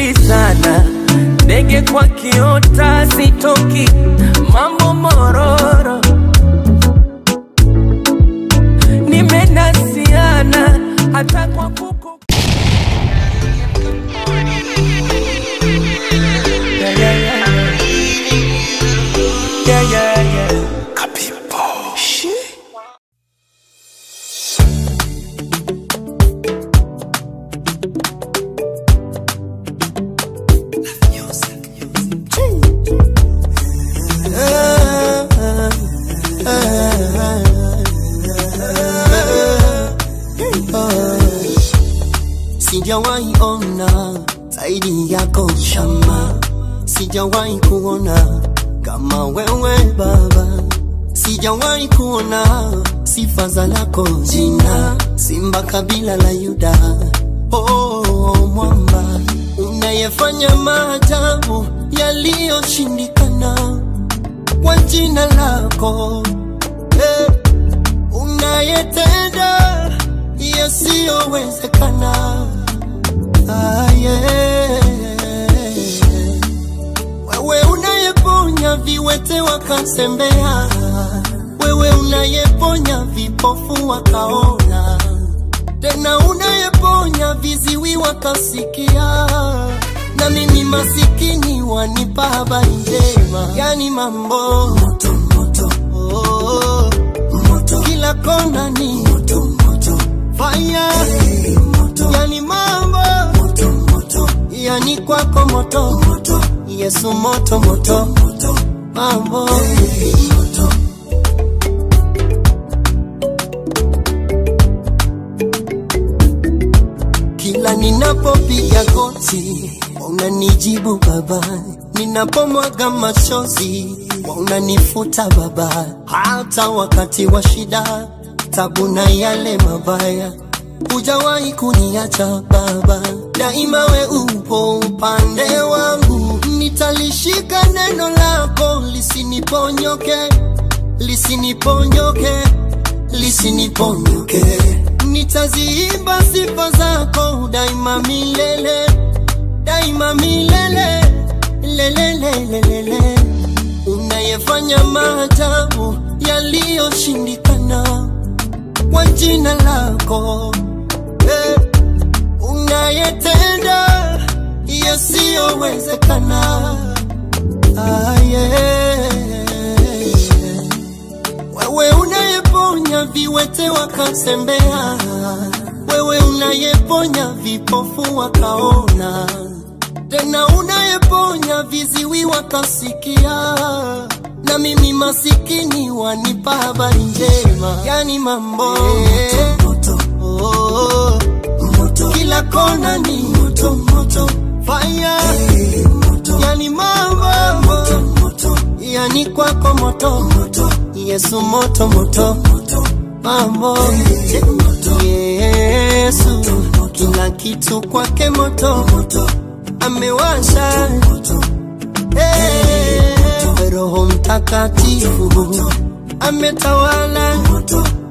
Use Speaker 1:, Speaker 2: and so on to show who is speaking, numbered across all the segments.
Speaker 1: tulizana, ndege kwa kiota sitoki, mambo mororo. Nimenasiana hata kwa kuku.
Speaker 2: Sijawahi ona zaidi yako shama, sijawahi kuona kama wewe baba, sijawahi kuona sifa za lako jina, simba kabila la Yuda. Oh mwamba, unayefanya maajabu yaliyoshindikana kwa jina lako, unayetenda yasiyowezekana. Wewe unayeponya viwete wakasembea, wewe unayeponya vipofu wakaona, tena unayeponya viziwi wakasikia. Na mimi masikini wanipa habari njema, yani mambo moto moto, oh moto, kila kona ni moto moto, fire moto, yani mambo moto moto, yani kwako moto moto, Yesu moto moto moto, mambo moto. Kila ninapopiga goti unanijibu baba, ninapomwaga machozi unanifuta baba, hata wakati wa shida, tabu na yale mabaya, hujawahi kuniacha baba, daima we upo upande wangu. Nitalishika neno lako lisiniponyoke, lisiniponyoke, lisiniponyoke. Nitaziimba sifa zako daima milele, daima milele, lelelelelele. Unayefanya maajabu yaliyoshindikana kwa jina lako, unayetenda yasiyowezekana. Wewe unayeponya viwete wakasembea, wewe unayeponya vipofu wakaona, tena unayeponya viziwi wakasikia. Na mimi masikini wanipa habari njema, yani mambo moto moto, oh moto, kila kona ni moto moto, fire moto, yani mambo moto moto, yani kwako moto moto, Yesu moto moto moto, mambo moto, Yesu kila kitu kwake moto moto, amewasha moto, Roho Mtakatifu ametawala,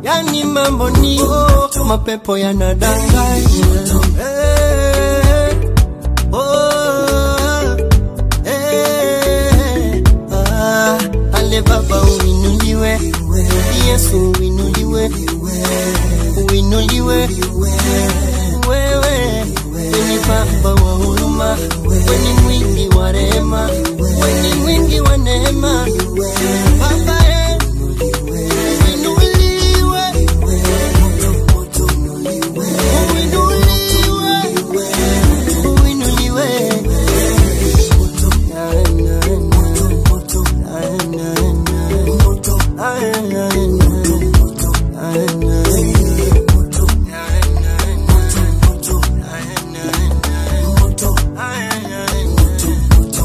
Speaker 2: yani mambo ni mapepo yanadanganya. Ale baba uinuliwe, Yesu uinuliwe, uinuliwe wewe, ni baba wa huruma, wewe ni mwingi wa rehema, wewe ni mwingi wa neema, baba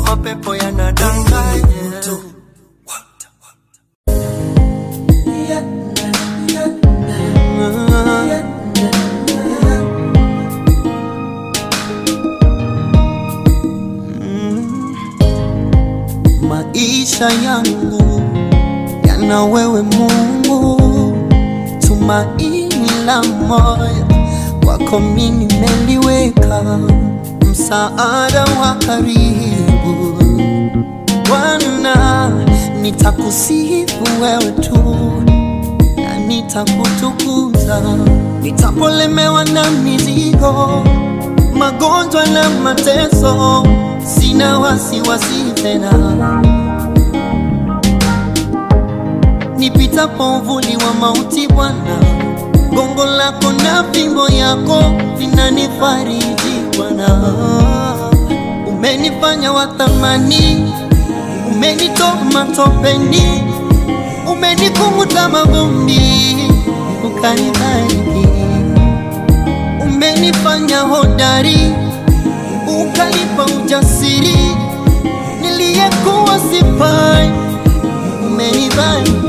Speaker 2: mapepo yanadanganya. Maisha yangu yana wewe Mungu, tumaini la moyo kwako mimi nimeliweka. msaada wa karibu. Bwana, nitakusifu wewe tu na nitakutukuza. Nitapolemewa na mizigo, magonjwa na mateso, sina wasiwasi tena. Nipitapo uvuli wa mauti Bwana, gongo lako na fimbo yako vinanifariji Bwana. Umenifanya wa thamani, umenitoa matopeni, umenikunguta mavumbi, ukanibariki. Umenifanya hodari, ukanipa ujasiri, niliyekuwa sifai, umenibariki.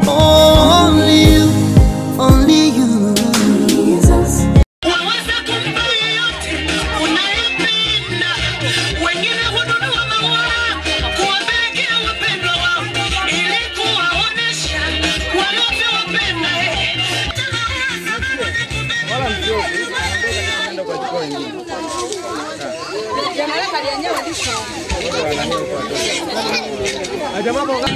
Speaker 2: Only you, only you, Jesus.
Speaker 3: Waweza kumbai yote unayopenda, wengine hudunua maua kuwapelekea wapendwa wao ili kuwaonesha wanavyowapenda. Wala mzio anaenda kwa chukua wengine. Jamaa kali yenyewe ndisho. Jamaa boga.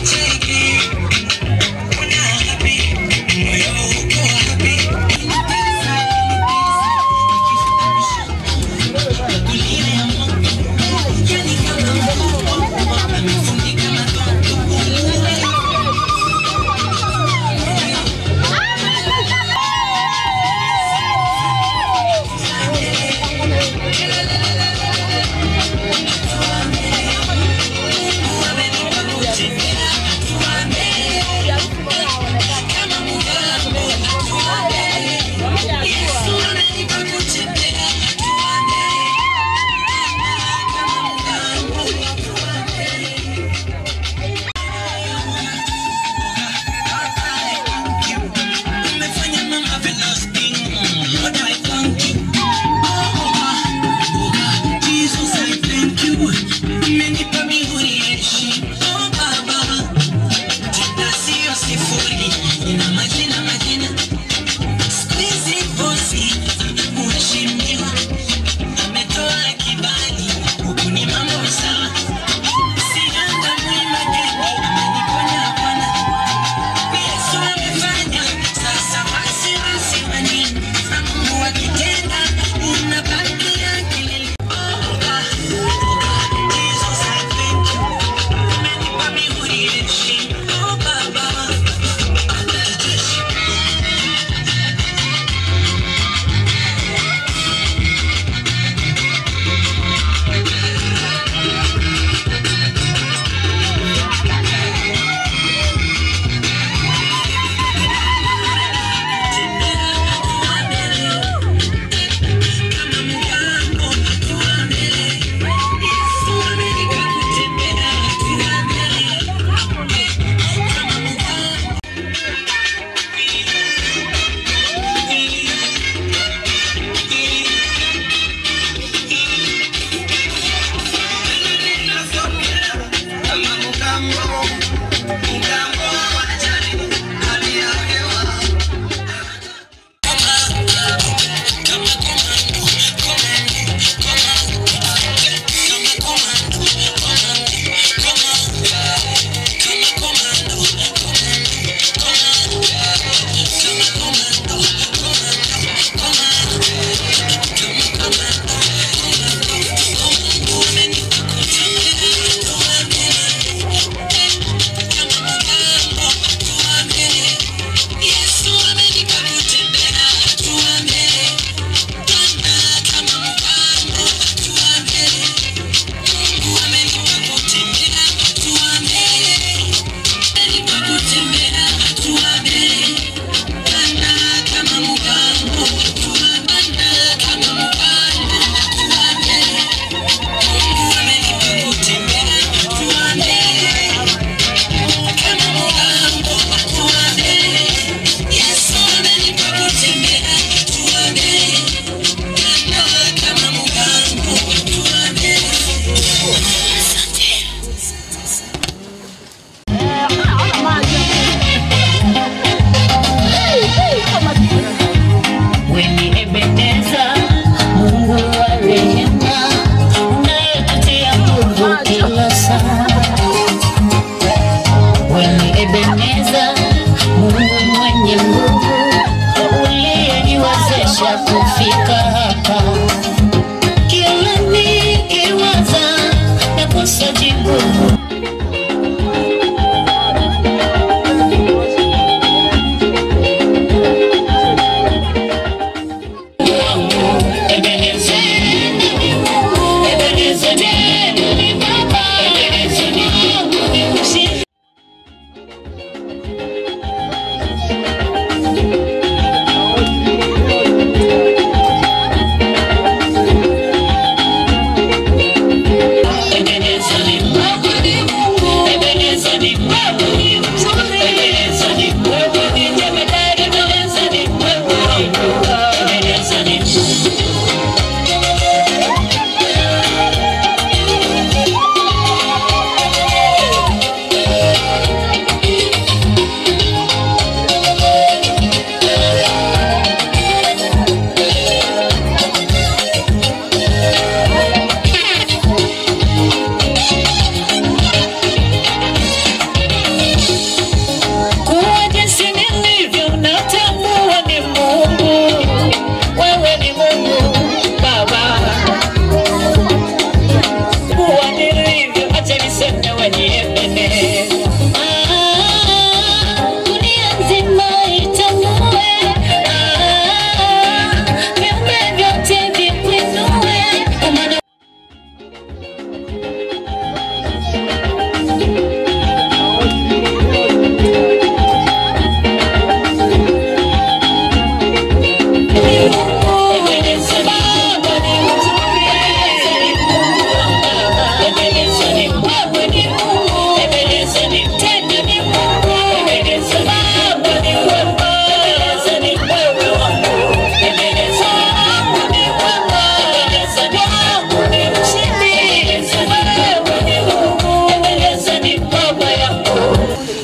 Speaker 3: Check
Speaker 4: kufika hapa. Kila nikiwaza nakosa jibu.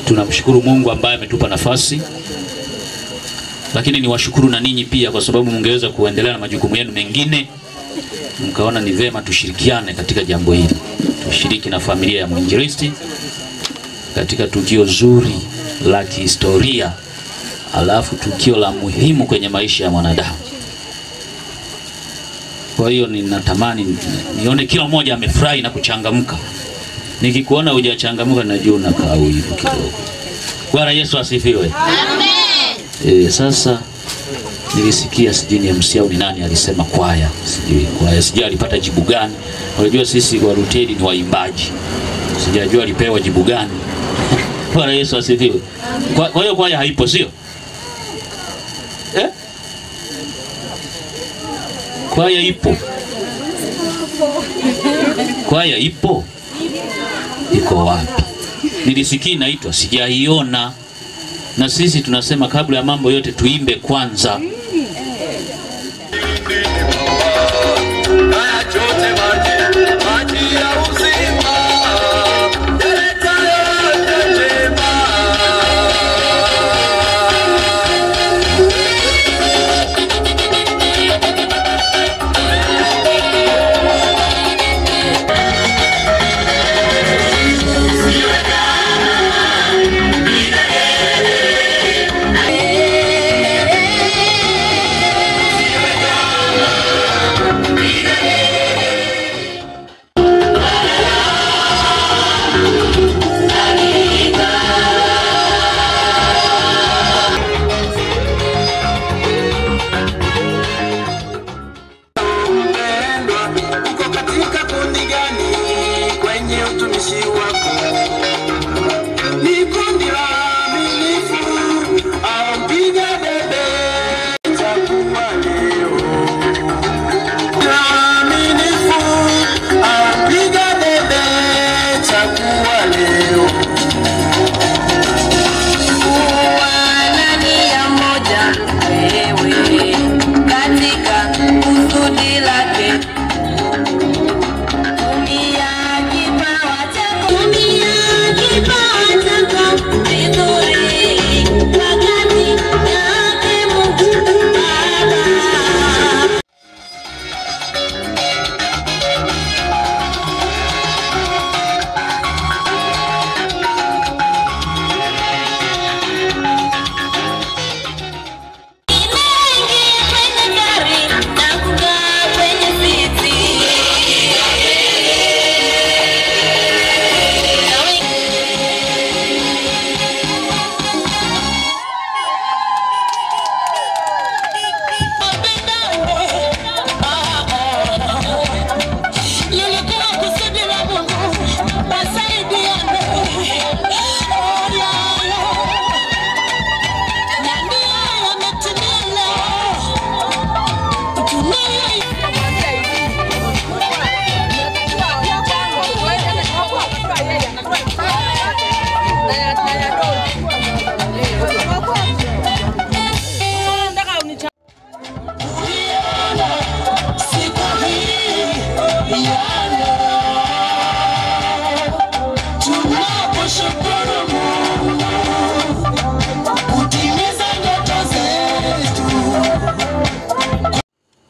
Speaker 5: Tunamshukuru Mungu ambaye ametupa nafasi, lakini ni washukuru na ninyi pia, kwa sababu mngeweza kuendelea na majukumu yenu mengine, mkaona ni vema tushirikiane katika jambo hili. Tushiriki na familia ya Mwinjilisti katika tukio zuri la kihistoria, alafu tukio la muhimu kwenye maisha ya mwanadamu. Kwa hiyo ninatamani nione kila mmoja amefurahi na kuchangamka. Nikikuona hujachangamka najua unakaa hivi kidogo. Bwana Yesu asifiwe. Amen. Sasa nilisikia sijui ni MC au ni nani alisema kwaya. Sijui alipata jibu gani. Unajua sisi wa Rutedi ni waimbaji. Sijajua alipewa jibu gani. Bwana Yesu asifiwe. Kwa hiyo kwaya haipo, sio? Kwaya ipo. Kwaya ipo. Iko wapi? Nilisikia inaitwa, sijaiona. Na sisi tunasema kabla ya mambo yote tuimbe kwanza.
Speaker 6: Nami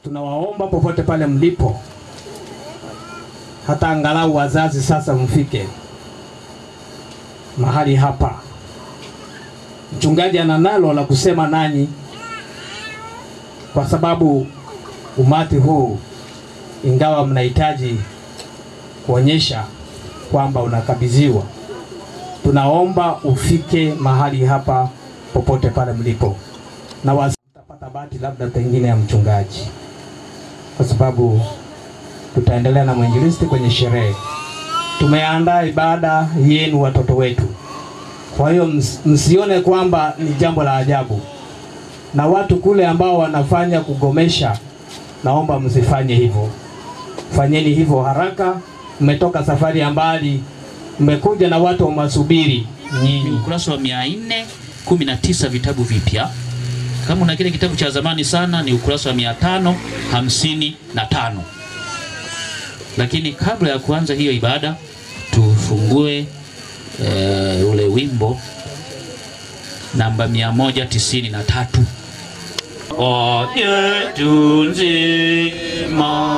Speaker 6: tunawaomba popote pale mlipo, hata angalau wazazi sasa mfike mahali hapa. Mchungaji ananalo la kusema nanyi, kwa sababu umati huu, ingawa mnahitaji kuonyesha kwamba unakabidhiwa, tunaomba ufike mahali hapa popote pale mlipo, na watapata bahati labda pengine ya mchungaji, kwa sababu tutaendelea na mwinjilisti kwenye sherehe. Tumeandaa ibada yenu watoto wetu, kwa hiyo msione kwamba ni jambo la ajabu. Na watu kule ambao wanafanya kugomesha, naomba msifanye hivyo. Fanyeni hivyo haraka. Mmetoka safari ya mbali, mmekuja na watu wamasubiri nyinyi.
Speaker 5: Ukurasa wa 419 vitabu vipya. Kama una kile kitabu cha zamani sana ni ukurasa wa 555. Lakini kabla ya kuanza hiyo ibada, tufungue ule wimbo namba 193. Yetu nzima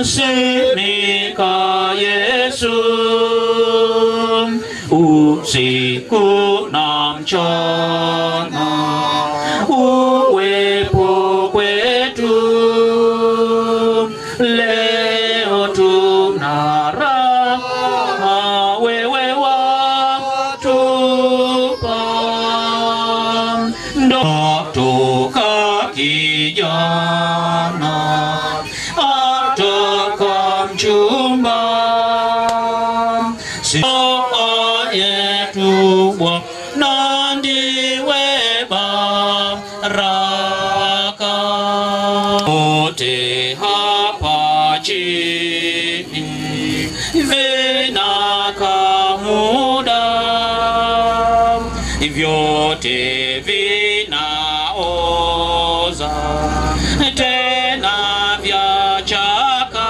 Speaker 5: simika Yesu, usiku na mchana uwepo kwetu. Leo tunaraha wewe watupa, toka kijana atoka mchumba, yetu Bwana ndiwe baraka. Wote hapa chini vinaka muda, vyote vinaoza tena vyachaka.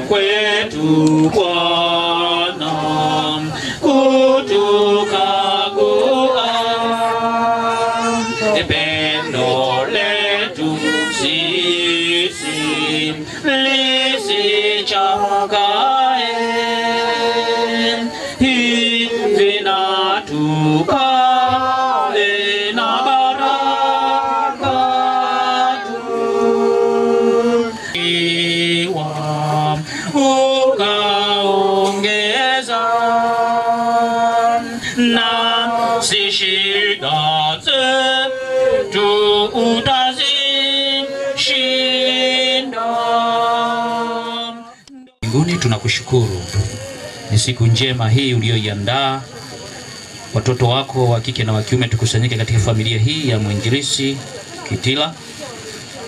Speaker 5: Kwetu Bwana kutukagua, pendo letu sisi lisichakae, hivi natukae na baraka tu. Iwa ukaongeza na si shida zetu utazishinda. Mbinguni tunakushukuru, ni siku njema hii uliyoiandaa. Watoto wako wa kike na wa kiume tukusanyike katika familia hii ya mwinjilisti Kitila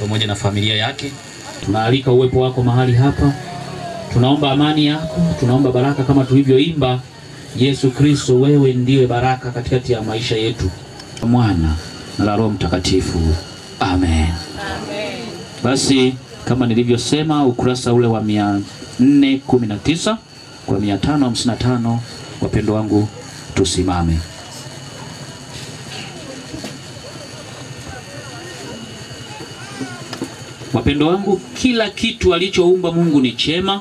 Speaker 5: pamoja na familia yake. Tunaalika uwepo wako mahali hapa. Tunaomba amani yako, tunaomba baraka kama tulivyoimba, Yesu Kristo wewe ndiwe baraka katikati ya maisha yetu. Mwana na Roho Mtakatifu. Amen. Amen. Basi kama nilivyosema, ukurasa ule wa 419 kwa 555, wapendo wangu tusimame. Wapendo wangu, kila kitu alichoumba Mungu ni chema,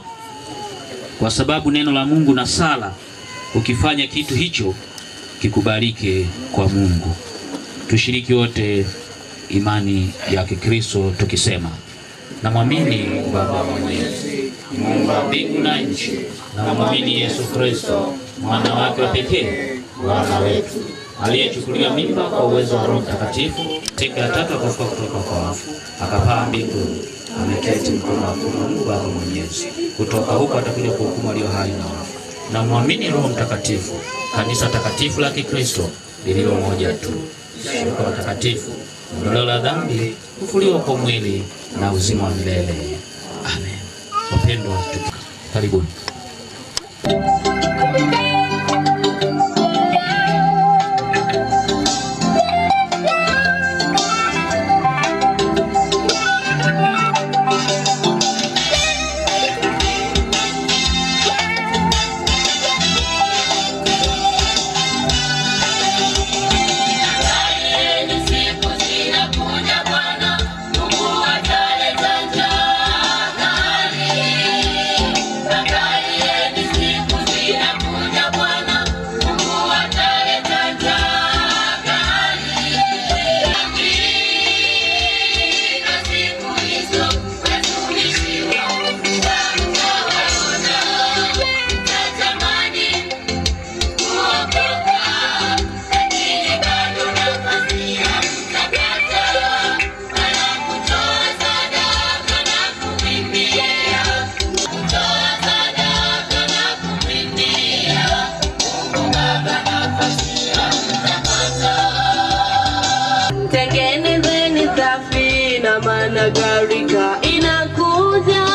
Speaker 5: kwa sababu neno la Mungu na sala ukifanya kitu hicho kikubalike kwa Mungu. Tushiriki wote imani ya Kikristo tukisema: namwamini Baba Mwenyezi, Mungu wa mbingu na nchi, na namwamini Yesu Kristo, mwana wake wa pekee, Bwana wetu, aliyechukuliwa mimba kwa uwezo wa Roho Mtakatifu, siku ya tatu akafufuka kutoka kwa wafu, akapaa mbinguni, ameketi mkono wa kuume wa Mungu Baba Mwenyezi. Kutoka huko atakuja kuhukumu walio hai na wafu. Namwamini Roho Mtakatifu, kanisa takatifu la Kikristo lililo moja tu, shirika la takatifu, ondoleo la dhambi, kufufuliwa kwa mwili na uzima wa milele. Amen. Wapendwa, karibuni.
Speaker 4: Siku zinakuja Bwana,
Speaker 7: maana gharika inakuja.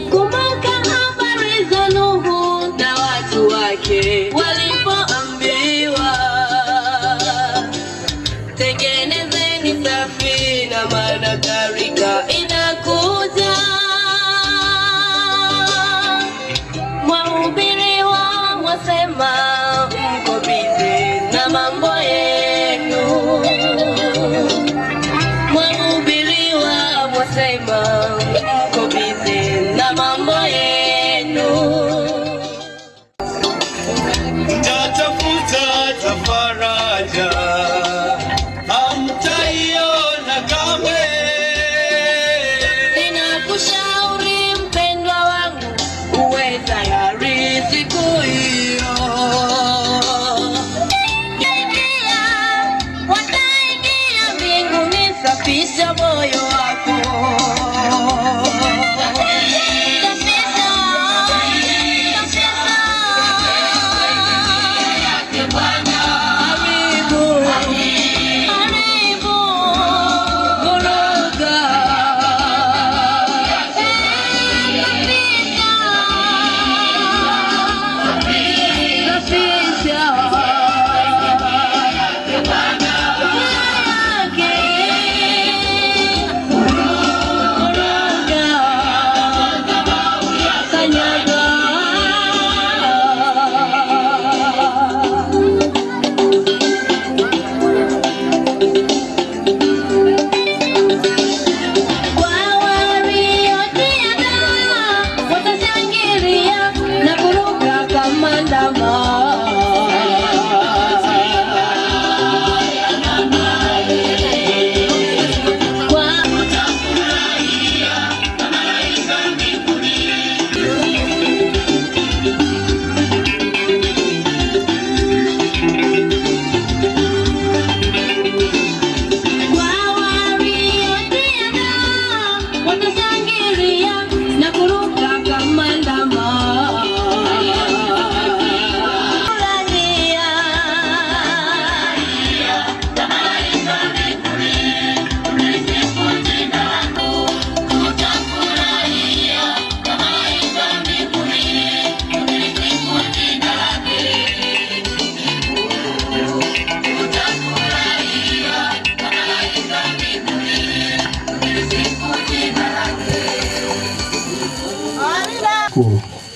Speaker 7: Kumbuka habari za Nuhu na watu wake walipoambiwa, tengenezeni safina maana gharika inakuja. Wahubiri wao wasema mko bize na mambo yenu. Wahubiri wao wasema mko bize na mambo yenu.
Speaker 1: Natafuta faraja, hamtaiona kamwe.
Speaker 7: Ninakushauri mpendwa wangu, uwe tayari siku hiyo. Wataingia mbinguni, safisha moyo wako.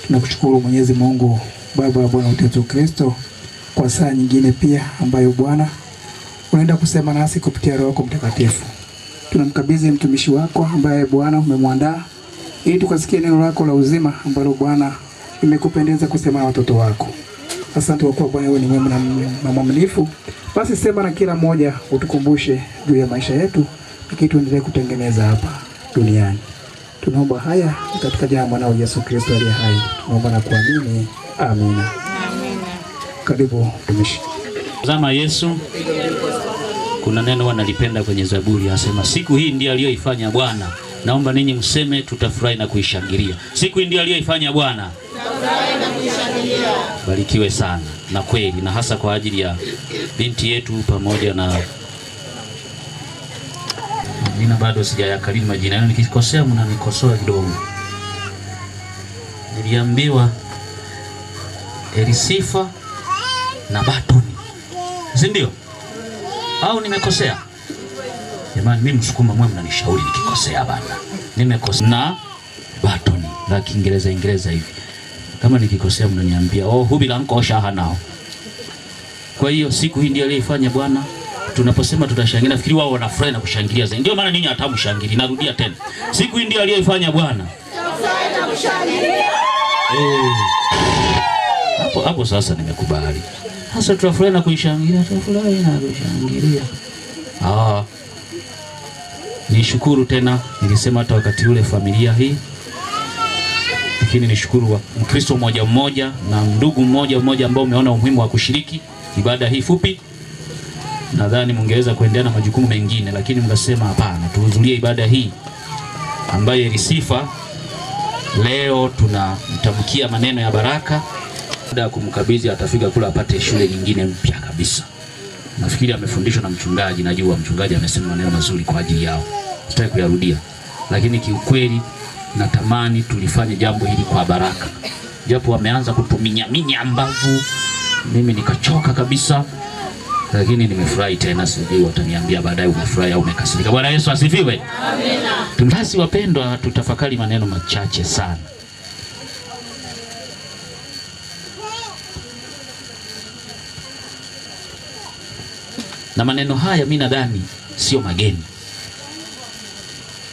Speaker 8: Tunakushukuru Mwenyezi Mungu Baba wa Bwana wetu Yesu Kristo kwa saa nyingine pia ambayo Bwana unaenda kusema nasi kupitia Roho yako Mtakatifu. Tunamkabidhi mtumishi wako ambaye Bwana umemwandaa ili tukasikie neno lako la uzima ambalo Bwana imekupendeza kusema na watoto wako. Asante kwa kuwa Bwana wewe ni mwema na mwaminifu. Basi sema na kila mmoja, utukumbushe juu ya maisha yetu ili tuendelee kutengeneza hapa duniani. Tunaomba haya katika jina la mwanao Yesu Kristo aliye hai. Tunaomba na kuamini. Amina. Karibu mtumishi.
Speaker 5: Zama Yesu, kuna neno wanalipenda kwenye Zaburi, asema siku hii ndiyo aliyoifanya Bwana. Naomba ninyi mseme tutafurahi na kuishangilia. Siku hii ndiyo aliyoifanya Bwana. Tutafurahi na kuishangilia. Barikiwe sana na kweli, na hasa kwa ajili ya binti yetu pamoja na nina bado sijayakariri majina yenu, nikikosea mnanikosoa kidogo. Niliambiwa Elisifa na Batoni, si ndio? Au nimekosea? Jamani, mimi Msukuma, mwe mnanishauri nikikosea bana. Nimekosea na Batoni na Kiingereza hivi. Kama nikikosea mnaniambia, hubila mkosha hanao. Kwa hiyo siku hii ndiyo aliyofanya Bwana. Tunaposema tutashangilia, nafikiri wao wanafurahi na kushangilia zaidi. Ndio maana ninyi hatamshangilia. Narudia tena. Siku hii ndiyo aliyoifanya Bwana. Tutafurahi na kushangilia. Hapo sasa nimekubali. Sasa tutafurahi na kuishangilia, tutafurahi na kushangilia. Nishukuru tena, nilisema hata wakati ule familia hii. Lakini nishukuru wa Mkristo mmoja na ndugu mmoja ambao umeona umuhimu wa kushiriki ibada hii fupi. Nadhani mungeweza kuendelea na majukumu mengine, lakini mngasema hapana, tuhudhurie ibada hii ambayo Elisifa leo tunamtamkia maneno ya baraka. Baada ya kumkabidhi atafika kula apate shule nyingine mpya kabisa. Nafikiri amefundishwa na mchungaji, najua mchungaji amesema maneno mazuri kwa ajili yao. Sitaki kuyarudia. Lakini kiukweli natamani tulifanye jambo hili kwa baraka. Japo wameanza kutuminya mbavu, mimi nikachoka kabisa. Lakini nimefurahi tena, sijui wataniambia baadaye umefurahi au umekasirika. Bwana Yesu asifiwe. Amina. Basi wapendwa, tutafakari maneno machache sana. Na maneno haya mimi nadhani sio mageni.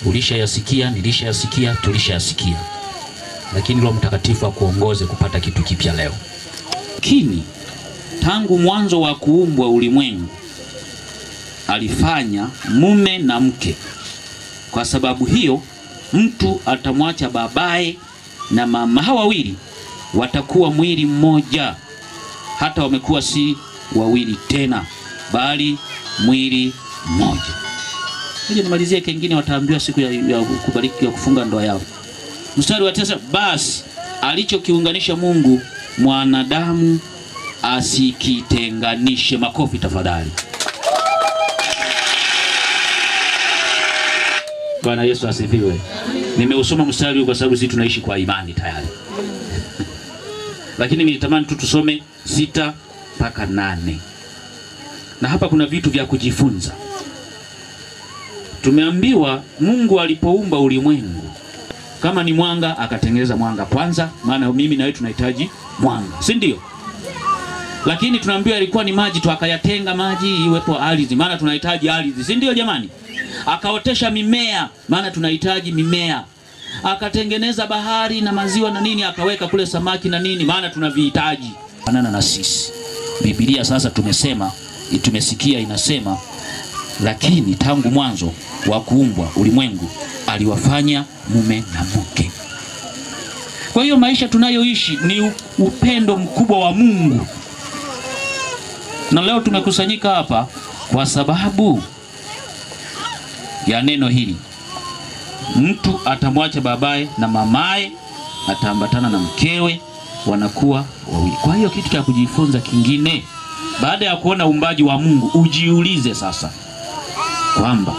Speaker 5: Ulishayasikia, nilishayasikia, tulishayasikia. Lakini Roho Mtakatifu akuongoze kupata kitu kipya leo. Lakini tangu mwanzo wa kuumbwa ulimwengu alifanya mume na mke. Kwa sababu hiyo mtu atamwacha babaye na mama, hawa wawili watakuwa mwili mmoja. Hata wamekuwa si wawili tena, bali mwili mmoja. Nije nimalizie kingine, wataambiwa siku ya kubariki ya kufunga ndoa yao. Mstari wa 9, basi alichokiunganisha Mungu mwanadamu asikitenganishe. Makofi tafadhali. Bwana Yesu asifiwe. Nimeusoma mstari huu kwa sababu sisi tunaishi kwa imani tayari. Lakini nilitamani tu tusome 6 mpaka 8. Na hapa kuna vitu vya kujifunza. Tumeambiwa Mungu alipoumba ulimwengu, kama ni mwanga akatengeneza mwanga kwanza, maana mimi na wewe tunahitaji mwanga, si ndio? Lakini tunaambiwa ilikuwa ni maji tu, akayatenga maji iwepo ardhi, maana tunahitaji ardhi, si ndio jamani? Akaotesha mimea, maana tunahitaji mimea. Akatengeneza bahari na maziwa na nini, akaweka kule samaki na nini, maana tunavihitaji. Fanana na sisi. Biblia sasa tumesikia inasema, lakini tangu mwanzo wa kuumbwa ulimwengu aliwafanya mume na mke. Kwa hiyo maisha tunayoishi ni upendo mkubwa wa Mungu. Na leo tumekusanyika hapa kwa sababu ya neno hili. Mtu atamwacha babaye na mamaye, ataambatana na mkewe, wanakuwa wawili. Kwa hiyo kitu cha kujifunza kingine, baada ya kuona uumbaji wa Mungu, ujiulize sasa kwamba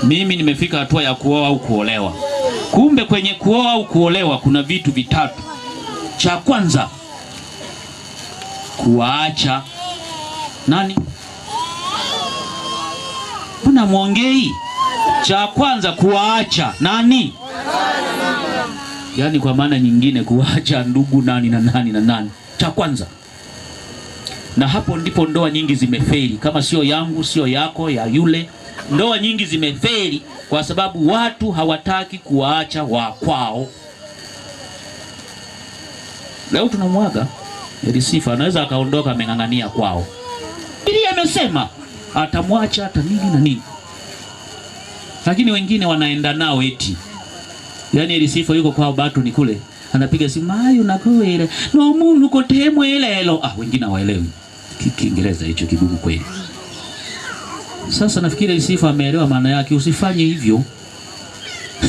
Speaker 5: mimi nimefika hatua ya kuoa au kuolewa. Kumbe kwenye kuoa au kuolewa kuna vitu vitatu. Cha kwanza, kuacha nani? Kuna mwongei. Cha kwanza kuacha nani? Yaani kwa maana nyingine kuacha ndugu nani na nani na nani. Cha kwanza. Na hapo ndipo ndoa nyingi zimefeli. Kama sio yangu, sio yako, ya yule. Ndoa nyingi zimefeli kwa sababu watu hawataki kuacha wa kwao. Leo tunamwaga Elisifa, anaweza akaondoka ameng'ang'ania kwao. Biblia imesema atamwacha hata nini na nini. Lakini wengine wanaenda nao eti. Yaani Elisifa yuko kwao bado ni kule. Anapiga simu, "Ayo nakuwele. No mungu kotemwe lelo." Wengine hawaelewi. Kiingereza hicho kigumu kweli. Sasa nafikiri Elisifa ameelewa maana yake, usifanye hivyo.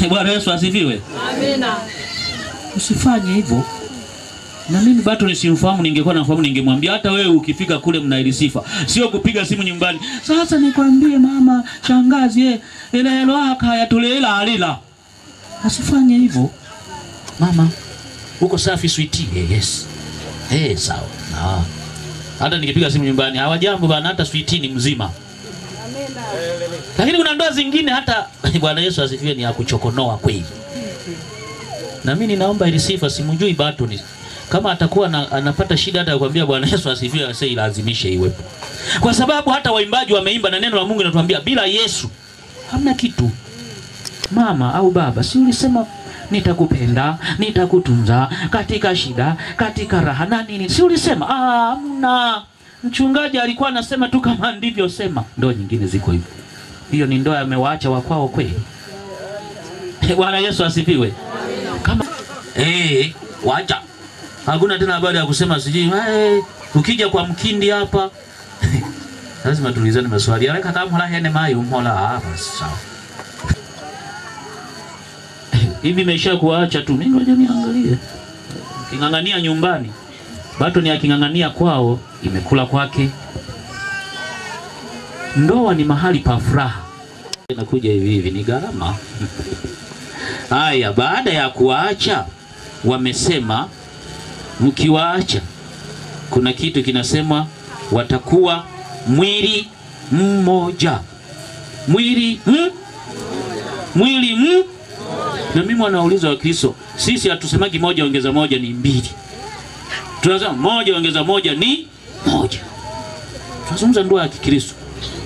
Speaker 5: Bwana Yesu asifiwe. Amina. Usifanye hivyo. Na mimi bado nisimfahamu, ningekuwa nafahamu ningemwambia hata wewe ukifika kule mna Elisifa, sio kupiga simu nyumbani. Sasa nikwambie mama, shangazi, lelo haya tulela alila. Asifanye hivyo. Mama, uko safi sweetie? Yes. Sawa. Hata nikipiga simu nyumbani, hawajambo bana, hata sweetie ni mzima. Amina. Lakini kuna ndoa zingine hata Bwana Yesu asifiwe ni ya kuchokonoa kweli. Na mimi ninaomba Elisifa, simjui bado ni kama atakuwa anapata shida hata kuambia Bwana Yesu asifiwe, asilazimishe iwepo. Kwa sababu hata waimbaji wameimba na neno la Mungu linatuambia bila Yesu hamna kitu. Mama au baba, si ulisema nitakupenda, nitakutunza katika shida, katika raha na nini? Si ulisema? Hamna. Mchungaji alikuwa anasema tu kama ndivyo sema. Ndoa nyingine ziko hivyo. Hiyo ni ndoa amewaacha wa kwao kweli. Bwana Yesu asifiwe. Kama wacha. Hakuna tena habari ya kusema sijui ukija kwa mkindi hapa. Lazima tulizane maswali. Aleka kama hola hene mayo mhola hapa sawa. Hivi mesha kuacha tu. Mimi ngoja niangalie. Kingangania nyumbani. Bado ni akingangania kwao, imekula kwake. ndoa ni mahali pa furaha. Inakuja hivi hivi, ni gharama. Haya, baada ya kuwaacha wamesema mkiwaacha kuna kitu kinasema watakuwa mwili mmoja. Mwili. Na mimi wanauliza wa Kristo, sisi hatusemagi moja ongeza moja ni mbili. Tunasema moja ongeza moja ni moja. Tunazungumza ndoa ya Kikristo.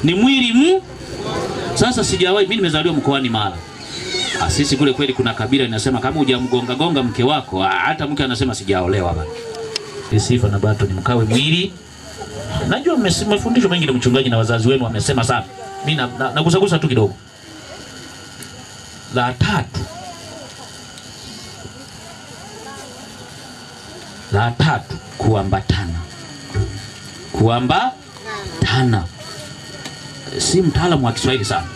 Speaker 5: Ni mwili Sasa sijawahi, mimi nimezaliwa mkoani Mara. Sisi kule kweli kuna kabila inasema kama hujamgonga gonga mke wako, hata mke anasema sijaolewa bana. Sifa na Bato ni mkawe mwili. Najua mmefundishwa mengi na mchungaji na wazazi wenu wamesema sana. Mimi nagusagusa tu kidogo. La tatu kuambatana. Si mtaalamu wa Kiswahili sana.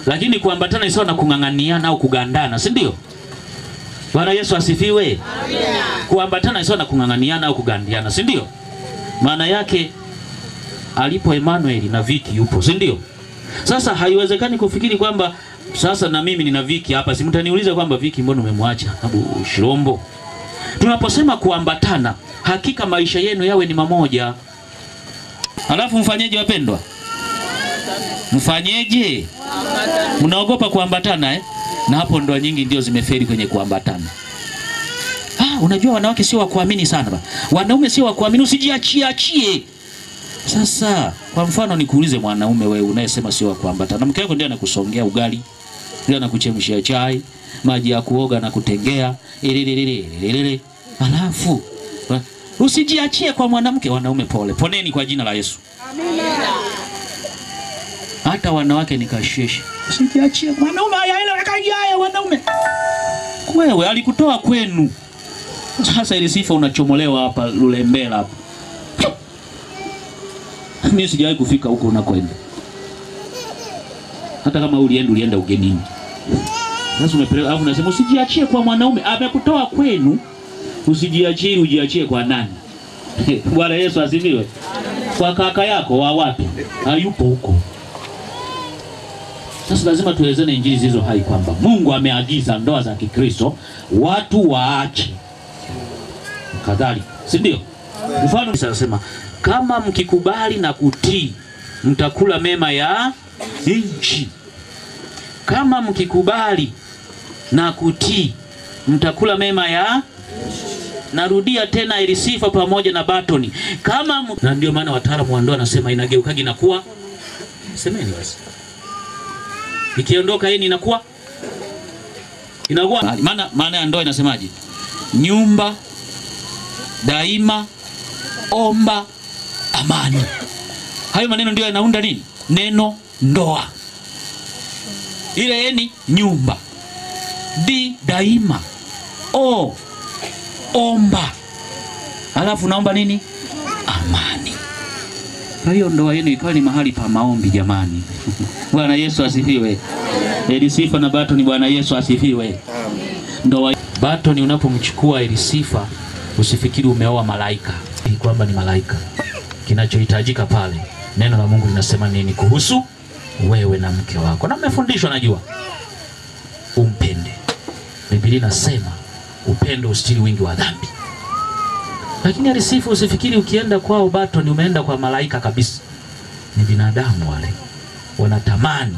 Speaker 5: Lakini kuambatana ni sawa na kung'ang'aniana au kugandana, si ndio? Bwana Yesu asifiwe. Amina. Kuambatana ni sawa na kung'ang'aniana au kugandiana, si ndio? Maana yake alipo Emmanuel na Viki yupo, si ndio? Sasa haiwezekani kufikiri kwamba sasa na mimi nina Viki hapa, si mtaniuliza kwamba Viki mbona umemwacha Abu Shirombo. Tunaposema kuambatana, hakika maisha yenu yawe ni mamoja. Alafu mfanyeje wapendwa? Mfanyeje? Unaogopa kuambatana Na hapo ndoa nyingi ndio zimeferi kwenye kuambatana. Unajua wanawake sio wa kuamini sana ba. Wanaume sio wa kuamini, usijiachie. Sasa kwa mfano nikuulize mwanaume wewe unayesema sio wa kuambatana. Mke wako ndiye anakusongea ugali, ndiye anakuchemshia chai, maji ya kuoga na kutengea. Alafu usijiachie kwa mwanamke. Wanaume pole. Poneni kwa jina la Yesu. Amina. Hata wanawake nikasheshe. Usijiachie mwanaume haya wanaume. Wewe alikutoa kwenu. Sasa ile sifa unachomolewa hapa Lulembela hapa. Mimi sijawahi kufika huko unakoenda. Hata kama ulienda ugenini. Sasa umepeleka alafu unasema usijiachie kwa mwanaume. Amekutoa kwenu. Usijiachie, ujiachie kwa nani? Bwana Yesu asifiwe. Kwa kaka yako wa wapi? Hayupo huko. Sasa lazima tuelezane injili hizo hai kwamba Mungu ameagiza ndoa za Kikristo watu waache. Kadhalika, si ndio? Mfano anasema kama mkikubali na kutii mtakula mema ya nchi. Kama mkikubali na kutii mtakula mema ya. Narudia tena ili sifa pamoja na Batoni. Na ndio maana wataalamu wa ndoa nasema inageukaje na kuwa. Semeni basi. Ikiondoka yeye inakuwa maana ya ndoa inasemaje? Nyumba daima omba amani. Hayo maneno ndio yanaunda nini? Neno ndoa. Ile yeni nyumba. Daima. Omba. Alafu naomba nini? Amani. Kwa hiyo ndoa yenu ikawa ni mahali pa maombi jamani. Bwana Yesu asifiwe. Elisifa na Batoni, Bwana Yesu asifiwe. Ndoa Batoni unapomchukua Elisifa usifikiri umeoa malaika. Kwamba ni malaika. Kinachohitajika pale neno la Mungu linasema nini kuhusu wewe na mke wako? Na mmefundishwa najua. Umpende. Biblia inasema upendo usitiri wingi wa dhambi. Lakini Elisifa usifikiri ukienda kwao Batoni umeenda kwa malaika kabisa. Ni binadamu wale. Wanatamani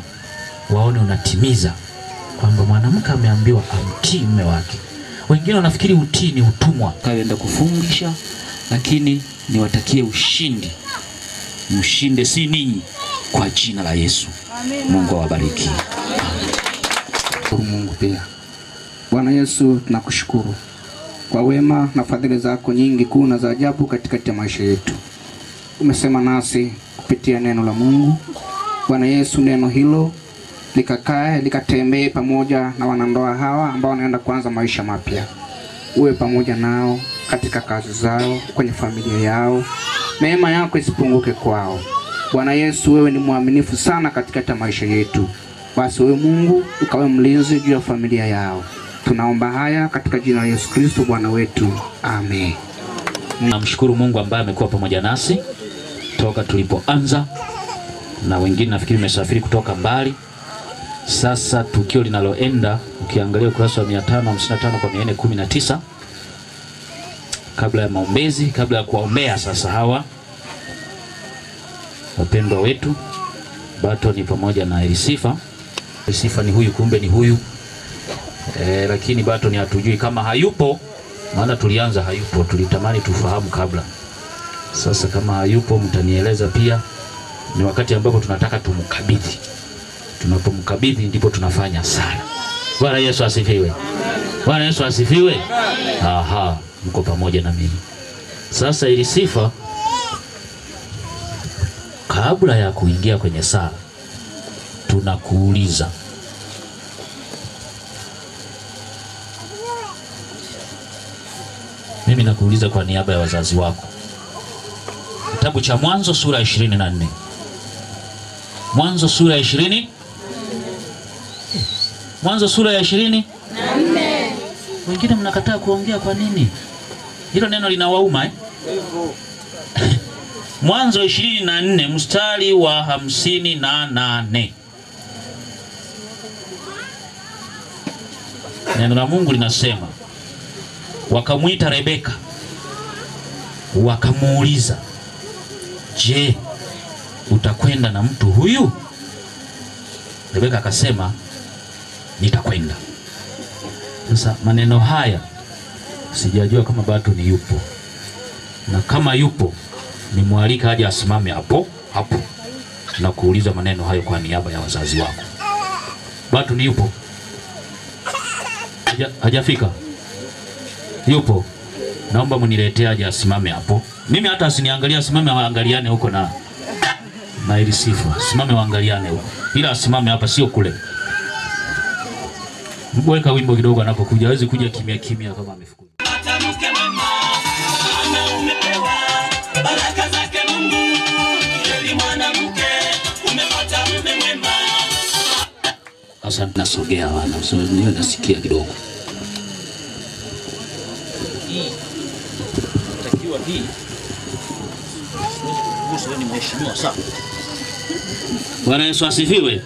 Speaker 5: waone unatimiza kwamba mwanamke ameambiwa amtii mume wake. Wengine wanafikiri utii ni utumwa. Kaenda kufungisha, lakini niwatakie ushindi. Mshinde si ninyi kwa jina la Yesu. Amen. Mungu awabariki.
Speaker 8: Mungu pia. Bwana Yesu tunakushukuru kwa wema na fadhili zako nyingi kuu na za ajabu katika maisha yetu. Umesema nasi kupitia neno la Mungu. Bwana Yesu, neno hilo likakae likatembee pamoja na wanandoa hawa ambao wanaenda kuanza maisha mapya. Uwe pamoja nao katika kazi zao, kwenye familia yao. Neema yako isipunguke kwao. Bwana Yesu, wewe ni mwaminifu sana katika maisha yetu. Basi wewe Mungu ukawe mlinzi juu ya familia yao. Tunaomba haya katika jina la Yesu Kristo Bwana wetu. Amen.
Speaker 5: Namshukuru Mungu ambaye amekuwa pamoja nasi toka tulipoanza na wengine nafikiri mmesafiri kutoka mbali. Sasa tukio linaloenda, ukiangalia ukurasa wa 555 kwa 419, kabla ya maombezi, kabla ya kuwaombea sasa hawa wapendwa wetu Batoni pamoja na Elisifa. Elisifa ni huyu, kumbe ni huyu. Lakini Batoni hatujui kama hayupo, maana tulianza hayupo, tulitamani tufahamu kabla. Sasa kama hayupo mtanieleza pia. Ni wakati ambapo tunataka tumkabidhi. Tunapomkabidhi ndipo tunafanya sala. Bwana Yesu asifiwe. Bwana Yesu asifiwe. Aha, mko pamoja na mimi. Sasa Elisifa, kabla ya kuingia kwenye sala, tunakuuliza, mimi nakuuliza kwa niaba ya wazazi wako. Kitabu cha Mwanzo sura ya 24. Mwanzo sura ya 20. Mwanzo sura ya 24. Wengine mnakataa kuongea kwa nini? Hilo neno linawauma Mwanzo 24 mstari wa 58. Neno la Mungu linasema, wakamuita Rebeka, wakamuuliza, je, utakwenda na mtu huyu? Rebeka akasema, nitakwenda. Sasa maneno haya sijajua kama Batoni yupo, na kama yupo nimwalika aje asimame hapo hapo na kuuliza maneno hayo kwa niaba ya wazazi wako. Batoni yupo? Hajafika? Yupo? Naomba mniletee aje asimame hapo. Mimi hata asiniangalia, asimame waangaliane huko na Elisifa. Simame waangaliane huko. Ila asimame hapa, sio kule. Mweka wimbo kidogo anapokuja. Hawezi kuja kimya kimya kama amefukuza.
Speaker 1: Baraka zake Mungu, eli mwanamke umepata mume mwema.
Speaker 5: Asante, nasogea wana, niwe nasikia kidogo. Takiwa hii. Ni mheshimiwa sana. Bwana Yesu asifiwe.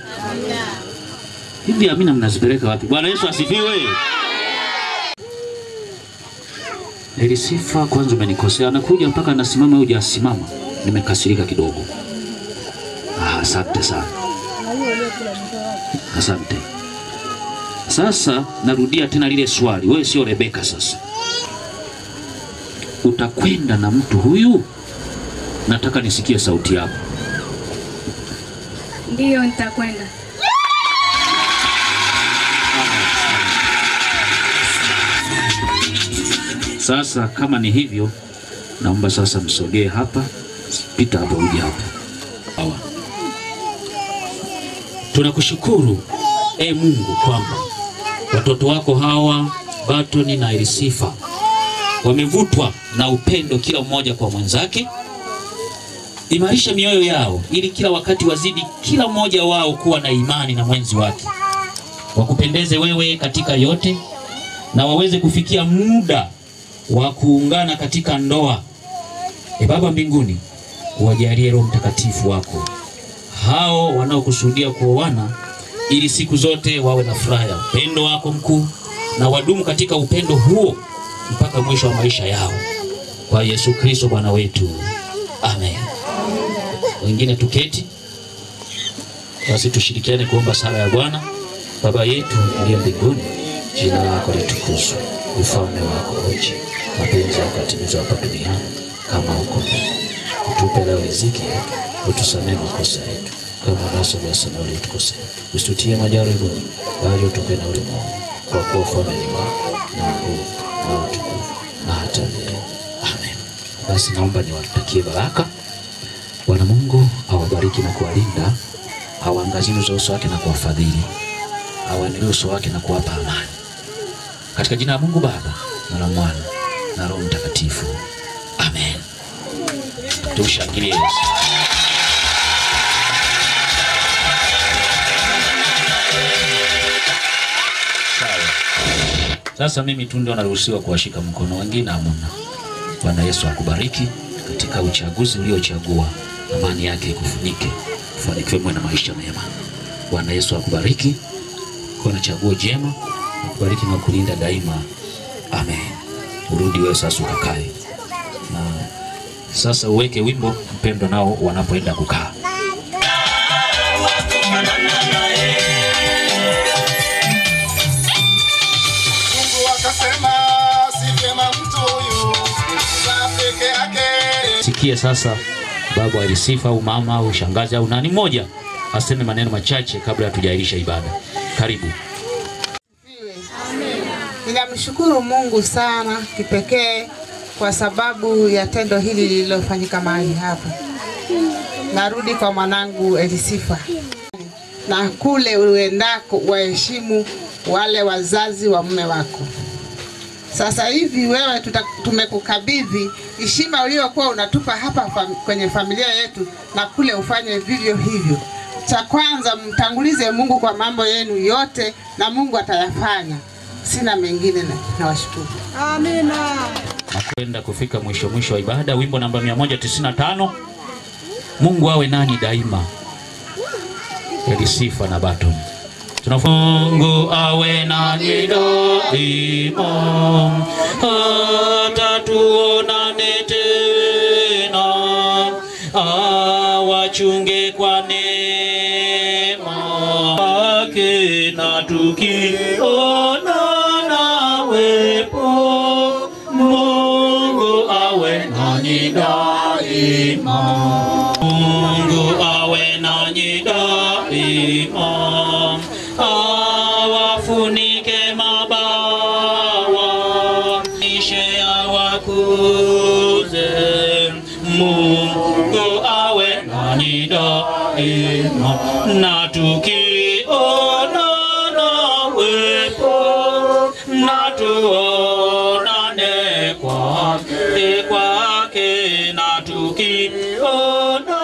Speaker 5: Hivi amina mnazipeleka wapi? Bwana Yesu asifiwe. Elisifa, kwanza umenikosea. Anakuja mpaka anasimama huja asimama. Nimekasirika kidogo. Asante sana. Asante. Sasa narudia tena lile swali. Wewe sio Rebeka sasa. Utakwenda na mtu huyu? Nataka nisikie sauti yako.
Speaker 9: Ndio, nitakwenda.
Speaker 5: Sasa kama ni hivyo, naomba sasa msogee hapa. Pita hapo, uje hapa. Hawa. Tunakushukuru Mungu kwamba watoto wako hawa Batoni na Elisifa wamevutwa na upendo kila mmoja kwa mwenzake. Imarisha mioyo yao ili kila wakati wazidi kila mmoja wao kuwa na imani na mwenzi wake. Wakupendeze wewe katika yote na waweze kufikia muda wa kuungana katika ndoa. Baba mbinguni, uwajalie Roho Mtakatifu wako hao wanaokusudia kuoana, ili siku zote wawe na furaha ya upendo wako mkuu na wadumu katika upendo huo mpaka mwisho wa maisha yao. Kwa Yesu Kristo Bwana wetu. Amen. Wengine tuketi. Basi tushirikiane kuomba sala ya Bwana. Baba yetu uliye mbinguni, jina lako litukuzwe. Ufalme wako uje. Mapenzi yako yatimizwe hapa duniani kama huko mbinguni. Utupe leo riziki yetu. Utusamehe makosa yetu kama nasi tunasamehe waliotukosea. Usitutie majaribuni, bali utupe na ulimwengu. Kwa kuwa ufalme ni wako na nguvu na utukufu na hata milele. Amen. Basi naomba niwatakie baraka. Bwana Mungu awabariki na kuwalinda, awaangazie uso wake na kuwafadhili, awaendelee uso wake na kuwapa amani. Katika jina la Mungu Baba na la Mwana na Roho Mtakatifu. Amen. Tumshangilie Yesu. Sasa mimi tu ndio naruhusiwa kuwashika mkono, wengine hamna. Bwana Yesu akubariki katika uchaguzi uliochagua. Amani yake ikufunike. fanikiwe mwe na maisha mema. Bwana Yesu akubariki kwa chaguo jema, akubariki na kulinda daima. Amen. Urudi wewe sasa ukakae. Na sasa uweke wimbo mpendwa nao wanapoenda kukaa.
Speaker 9: Mungu akasema si vyema mtu huyu peke yake.
Speaker 5: Sikia sasa baba alisifa au mama au shangazi au nani mmoja aseme maneno machache kabla hatujairisha ibada. Karibu.
Speaker 10: Ninamshukuru Mungu sana kipekee kwa sababu ya tendo hili lililofanyika mahali hapa. Narudi kwa mwanangu Elisifa. Na kule uendako waheshimu wale wazazi wa mume wako. Sasa hivi wewe tumekukabidhi heshima uliyokuwa unatupa hapa kwenye familia yetu, na kule ufanye vivyo hivyo. Cha kwanza mtangulize Mungu kwa mambo yenu yote na Mungu atayafanya. Sina mengine na washukuru. Amina.
Speaker 5: Nakwenda kufika mwisho wa ibada, wimbo namba 195. Mungu awe nani daima. Elisifa na Baton. Mungu awe nani daima, hata tuonane tena, awachunge kwa neema yake, na tukiona wepo. Mungu awe nani daima, Mungu awe nani daima, awafunike mabawa, nishe awakuze. Mungu awe nani daima, na tukiona wepo, na tuonane kwake, na tukiona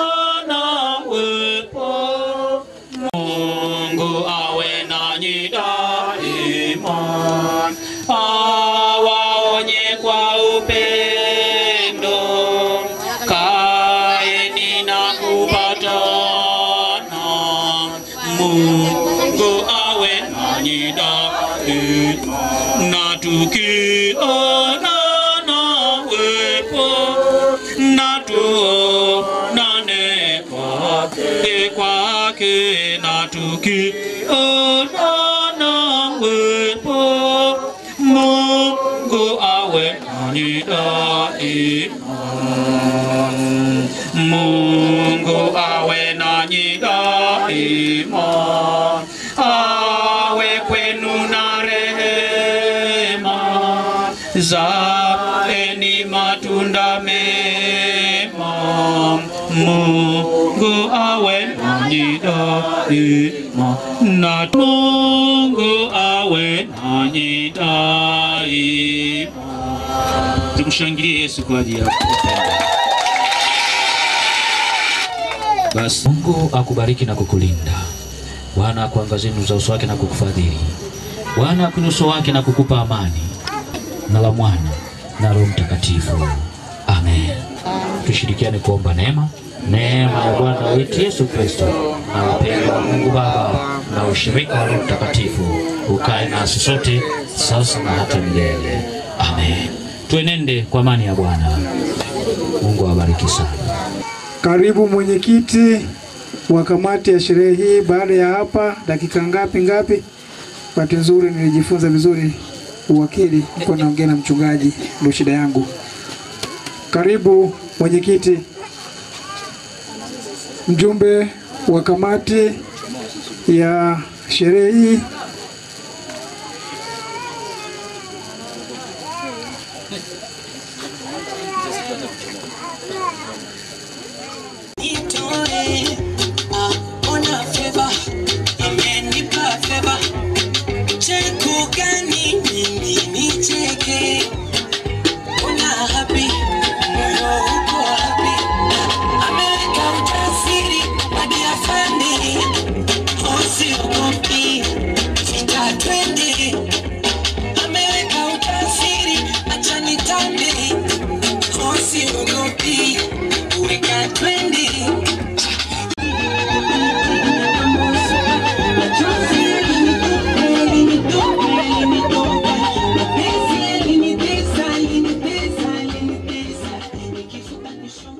Speaker 5: wepo. Mungu awe nanyi daima, awaonye kwa upendo, kaeni na kupatana. Mungu awe nanyi daima, na tukiona wepo, na tuonane kwake, na tukiona wepo. Mungu awe nanyi daima, Mungu awe nanyi daima, awe kwenu na rehema, zaeni matunda mema. Mungu awe nanyi daima, na Mungu awe nanyi daima. Tumshangilie Yesu kwa ajili ya kupenda. Basi Mungu akubariki na kukulinda. Bwana akuangazie nuru za uso wake na kukufadhili. Bwana akuinulie uso wake na kukupa amani. Na la Mwana na Roho Mtakatifu. Amen. Tushirikiane kuomba neema ya Bwana wetu Yesu Kristo na upendo wa Mungu Baba na ushirika wa Roho Mtakatifu ukae nasi sote sasa na hata milele. Amen. Tuenende kwa amani ya Bwana. Mungu awabariki sana.
Speaker 8: Karibu mwenyekiti wa kamati ya sherehe hii. Baada ya hapa dakika ngapi? Bahati nzuri nilijifunza vizuri uwakili, nilikuwa naongea na mchungaji, ndio shida yangu. Karibu mwenyekiti. Mjumbe wa kamati ya sherehe hii.
Speaker 7: mwisho